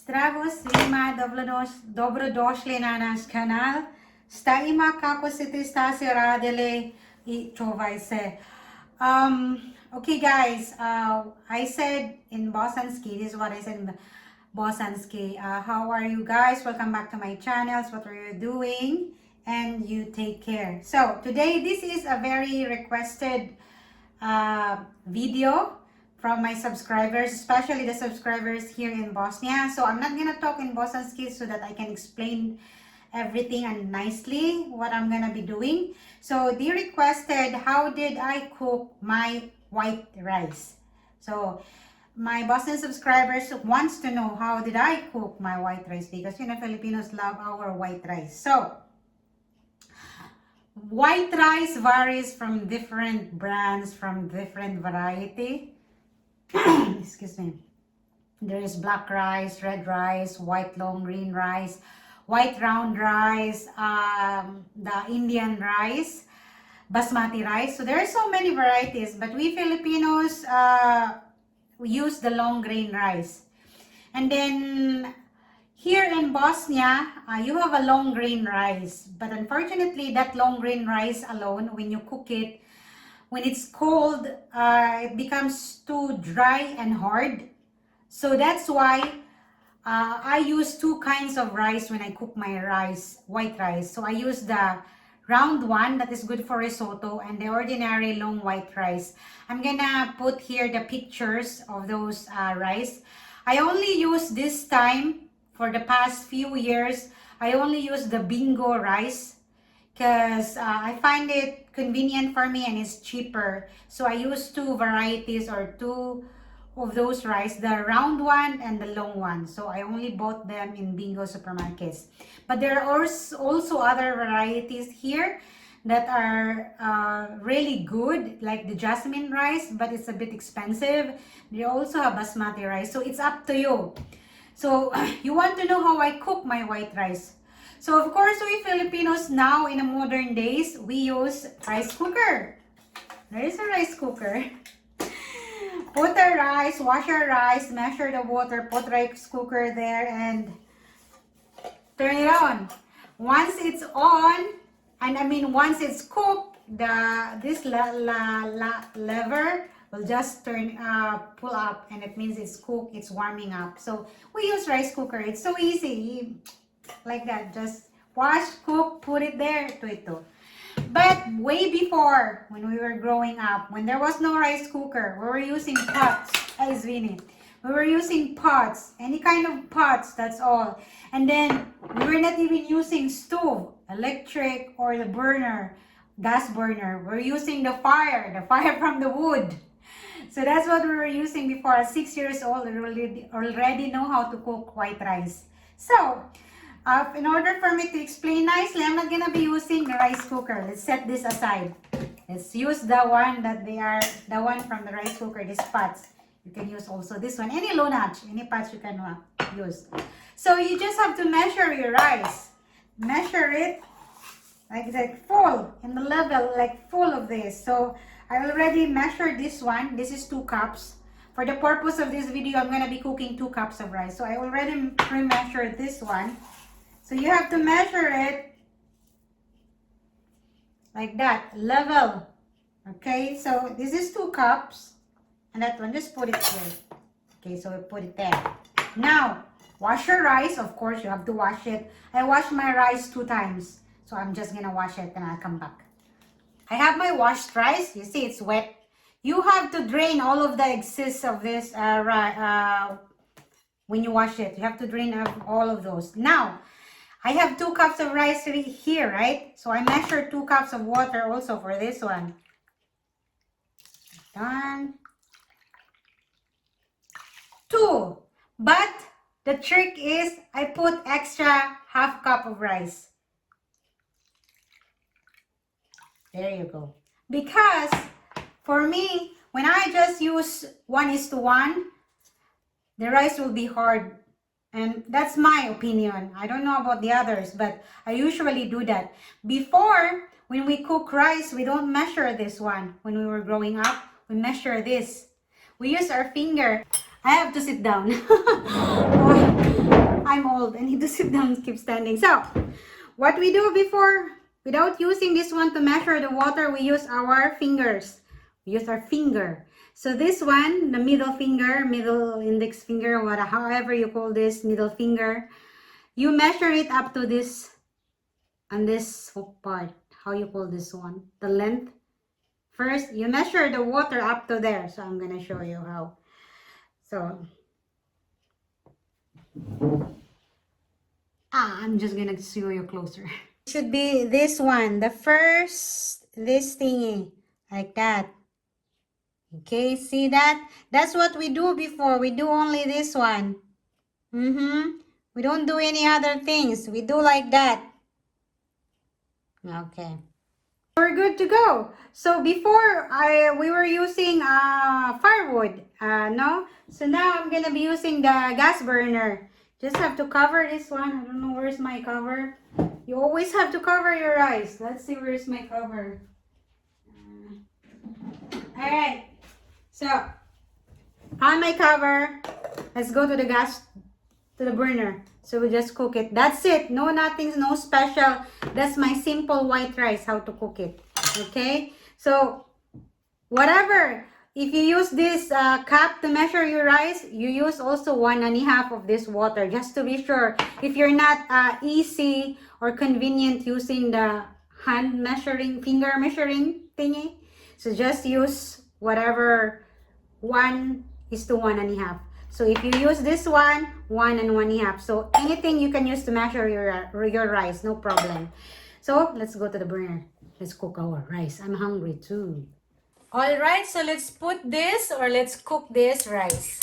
Zdravo svima, dobrodošli na naš kanal. Šta ima, kako ste stasi radili I čuvaj se. Okay guys, I said in Bosanski, this is what I said in Bosanski. How are you guys? Welcome back to my channels. What are you doing? And you take care. So today, this is a very requested video from my subscribers, especially the subscribers here in Bosnia. So I'm not gonna talk in Bosanski so that I can explain everything and nicely what I'm gonna be doing. So they requested how did I cook my white rice. So my Bosnian subscribers wants to know how did I cook my white rice, because you know Filipinos love our white rice. So white rice varies from different brands, from different variety. Excuse me. There is black rice, red rice, white long green rice, white round rice, the Indian rice, basmati rice. So there are so many varieties, but we Filipinos we use the long grain rice. And then here in Bosnia, you have a long grain rice, but unfortunately that long grain rice alone, when you cook it, when it's cold, it becomes too dry and hard. So that's why I use two kinds of rice when I cook my rice, white rice. So I use the round one that is good for risotto and the ordinary long white rice. I'm gonna put here the pictures of those rice. I only use this time, for the past few years, I only use the bingo rice because I find it convenient for me and it's cheaper. So I use two varieties or two of those rice, the round one and the long one. So I only bought them in bingo supermarkets. But there are also other varieties here that are really good, like the jasmine rice, but it's a bit expensive. They also have basmati rice, so it's up to you. So you want to know how I cook my white rice. So of course, we Filipinos now in the modern days, we use rice cooker. There is a rice cooker. Put the rice, wash your rice, measure the water, put rice cooker there and turn it on. Once it's on, and I mean once it's cooked, this lever will just pull up, and it means it's cooked, it's warming up. So we use rice cooker. It's so easy. Like that, just wash, cook, put it there, ito. But way before, when we were growing up, when there was no rice cooker, we were using pots. We were using pots, any kind of pots, that's all. And then we were not even using stove, electric, or the burner, gas burner. We're using the fire from the wood. So that's what we were using before. At 6 years old, I already know how to cook white rice. So in order for me to explain nicely, I'm not gonna be using the rice cooker. Let's set this aside. Let's use the one from the rice cooker, these pots. You can use also this one, any low notch, any pots you can use. So you just have to measure your rice. Measure it like that, full, in the level, like full of this. So I already measured this one. This is 2 cups. For the purpose of this video, I'm gonna be cooking 2 cups of rice. So I already pre-measured this one. So you have to measure it like that, level. Okay, so this is 2 cups. And that one, just put it here. Okay, so we put it there. Now, wash your rice. Of course, you have to wash it. I wash my rice 2 times. So I'm just gonna wash it and I'll come back. I have my washed rice. You see, it's wet. You have to drain all of the excess of this when you wash it. You have to drain all of those. Now, I have 2 cups of rice here, right? So I measured 2 cups of water also for this one. Done. 2. But the trick is I put extra half cup of rice. There you go. Because for me, when I just use 1:1, the rice will be hard. And that's my opinion. I don't know about the others, but I usually do that. Before, when we cook rice, we don't measure this one. When we were growing up, we measure this. We use our finger. I have to sit down. need to sit down, keep standing. So, what we do before, without using this one to measure the water, we use our fingers. We use our finger. So this one, the middle finger, middle index finger, whatever, however you call this, middle finger, you measure it up to this, and this part, how you call this one, the length. First, you measure the water up to there. So I'm gonna show you how. So, I'm just gonna show you closer. It should be this one, the first, this thingy, like that. Okay, see that? That's what we do before. We do only this one. We don't do any other things. We do like that. Okay. We're good to go. So before we were using firewood, no? So now I'm gonna be using the gas burner. Just have to cover this one. I don't know where's my cover. You always have to cover your rice. Let's see where's my cover. All right. So on my cover, let's go to the gas, to the burner. So we just cook it. That's it. No nothing, no special. That's my simple white rice, how to cook it. Okay? So whatever, if you use this cup to measure your rice, you use also 1.5 of this water, just to be sure. If you're not easy or convenient using the hand measuring, finger measuring thingy, so just use whatever 1:1.5. So if you use this one, 1 and 1.5. So anything you can use to measure your rice, no problem. So let's go to the burner. Let's cook our rice. I'm hungry too. All right, so let's put this, or let's cook this rice.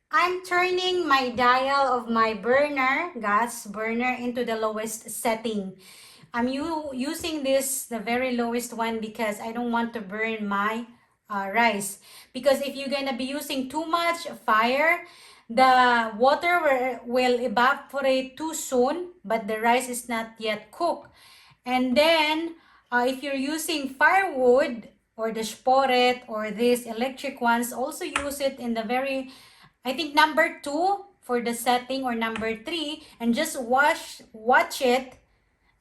I'm turning my dial of my burner, gas burner, into the lowest setting. I'm using this, the very lowest one, because I don't want to burn my rice. Because if you're gonna be using too much fire, the water will evaporate too soon, but the rice is not yet cooked. And then if you're using firewood or the sporet or these electric ones, also use it in the very, I think number 2 for the setting, or number 3, and just watch it,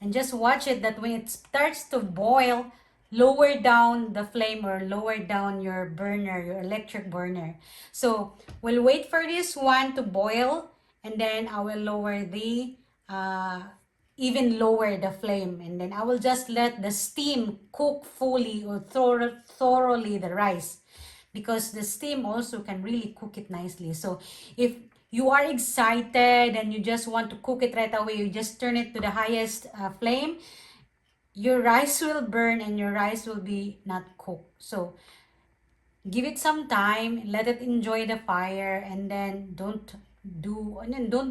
and just watch it that when it starts to boil, lower down the flame or lower down your burner, your electric burner. So we'll wait for this one to boil, and then I will lower the even lower the flame, and then I will just let the steam cook fully or thoroughly the rice, because the steam also can really cook it nicely. So if you are excited and you just want to cook it right away, you just turn it to the highest flame, your rice will burn and your rice will be not cooked. So give it some time, let it enjoy the fire, and then don't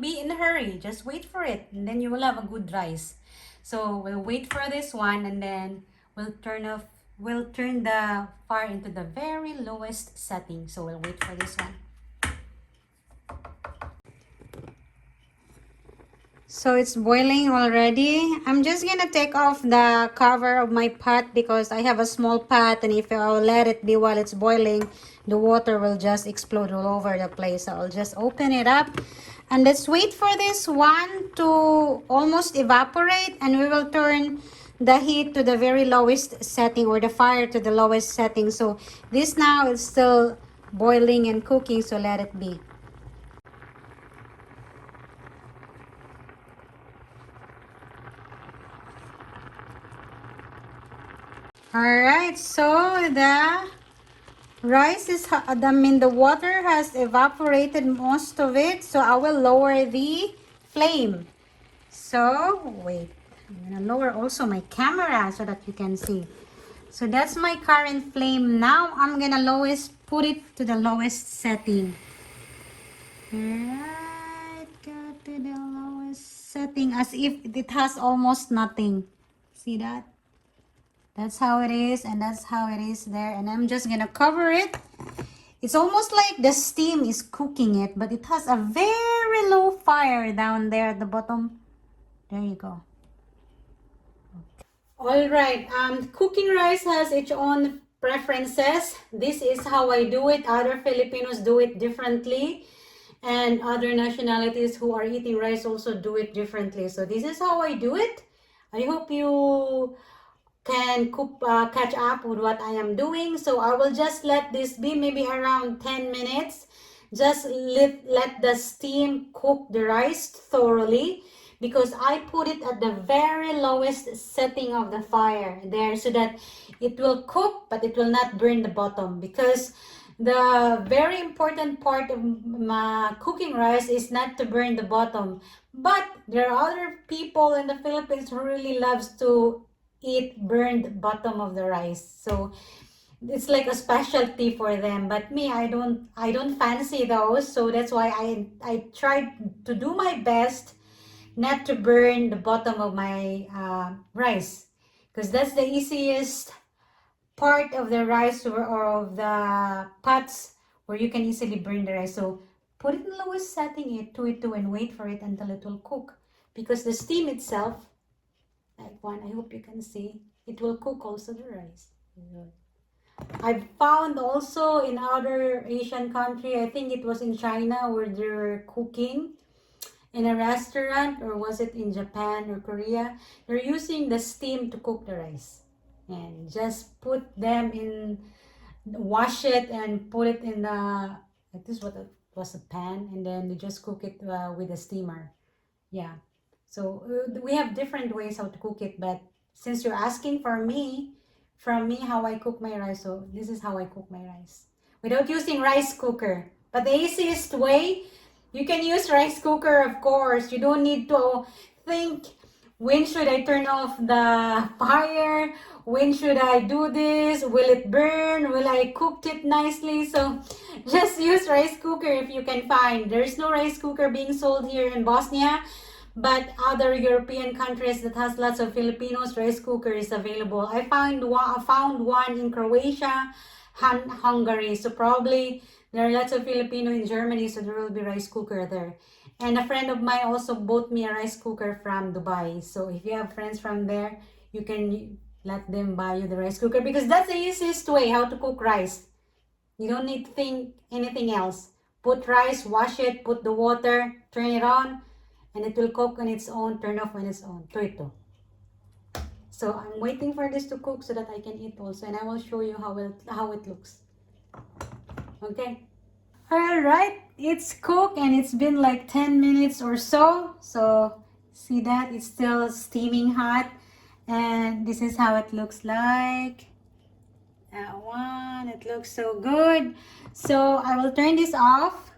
be in a hurry. Just wait for it, and then you will have a good rice. So we'll wait for this one, and then we'll turn the fire into the very lowest setting. So we'll wait for this one. So it's boiling already. I'm just gonna take off the cover of my pot, because I have a small pot, and if I'll let it be while it's boiling, the water will just explode all over the place. So I'll just open it up, and let's wait for this one to almost evaporate, and we will turn the heat to the very lowest setting, or the fire to the lowest setting. So this now is still boiling and cooking, so let it be. Alright, so the rice is, the water has evaporated most of it, so I will lower the flame. So, wait, I'm gonna lower also my camera so that you can see. So that's my current flame. Now I'm gonna put it to the lowest setting. Alright, go to the lowest setting, as if it has almost nothing. See that? That's how it is, and that's how it is there. And I'm just gonna cover it. It's almost like the steam is cooking it, but it has a very low fire down there at the bottom. There you go. All right, cooking rice has its own preferences. This is how I do it. Other Filipinos do it differently. And other nationalities who are eating rice also do it differently. So this is how I do it. I hope you can catch up with what I am doing. So I will just let this be maybe around 10 minutes. Just let the steam cook the rice thoroughly, because I put it at the very lowest setting of the fire there, so that it will cook but it will not burn the bottom. Because the very important part of cooking rice is not to burn the bottom. But there are other people in the Philippines who really loves to eat burned bottom of the rice. So it's like a specialty for them. But me, I don't fancy those. So that's why I tried to do my best not to burn the bottom of my rice, because that's the easiest part of the rice, or of the pots where you can easily burn the rice. So put it in the lowest setting, it to it to, and wait for it until it will cook, because the steam itself, like one, I hope you can see, it will cook also the rice. I've found also in other Asian country, I think it was in China, where they're cooking in a restaurant, or was it in Japan or Korea, they're using the steam to cook the rice. And just put them in, wash it and put it in the, like this, what it was, a pan, and then you just cook it with a steamer. Yeah. So we have different ways how to cook it, but since you're asking from me how I cook my rice, so this is how I cook my rice without using rice cooker. But the easiest way, you can use rice cooker, of course. You don't need to think, when should I turn off the fire? When should I do this? Will it burn? Will I cook it nicely? So just use rice cooker if you can find. There's no rice cooker being sold here in Bosnia, but other European countries that has lots of Filipinos, rice cooker is available. I found one in Croatia, Hungary. So probably there are lots of Filipino in Germany, so there will be rice cooker there. And a friend of mine also bought me a rice cooker from Dubai. So if you have friends from there, you can let them buy you the rice cooker, because that's the easiest way how to cook rice. You don't need to think anything else. Put rice, wash it, put the water, turn it on, and it will cook on its own, turn off on its own. Ito. So I'm waiting for this to cook so that I can eat also, and I will show you how it looks. Okay. All right, it's cooked and it's been like 10 minutes or so. So see that it's still steaming hot, and this is how it looks like. That one, it looks so good. So I will turn this off.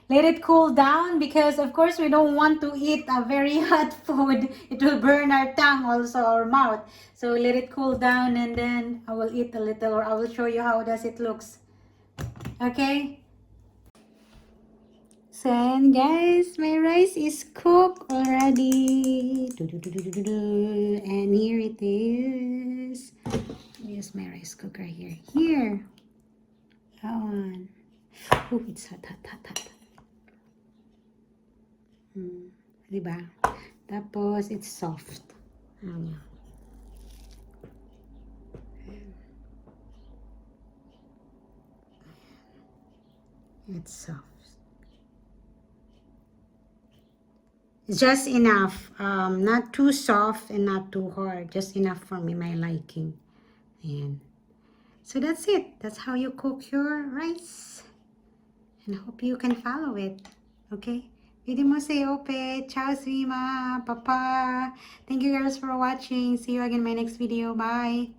Let it cool down, because of course we don't want to eat a very hot food. It will burn our tongue, also our mouth. So let it cool down, and then I will eat a little, or I will show you how does it looks. Okay. So guys, my rice is cooked already. And here it is. Use my rice cooker here. Here. That one. Oh, it's hot. Diba? Tapos, it's soft. It's soft. Just enough. Not too soft and not too hard. Just enough for me, my liking. And so that's it. That's how you cook your rice. And I hope you can follow it. Okay? Pwede mo say ope. Ciao, Swima. Papa. Thank you guys for watching. See you again in my next video. Bye.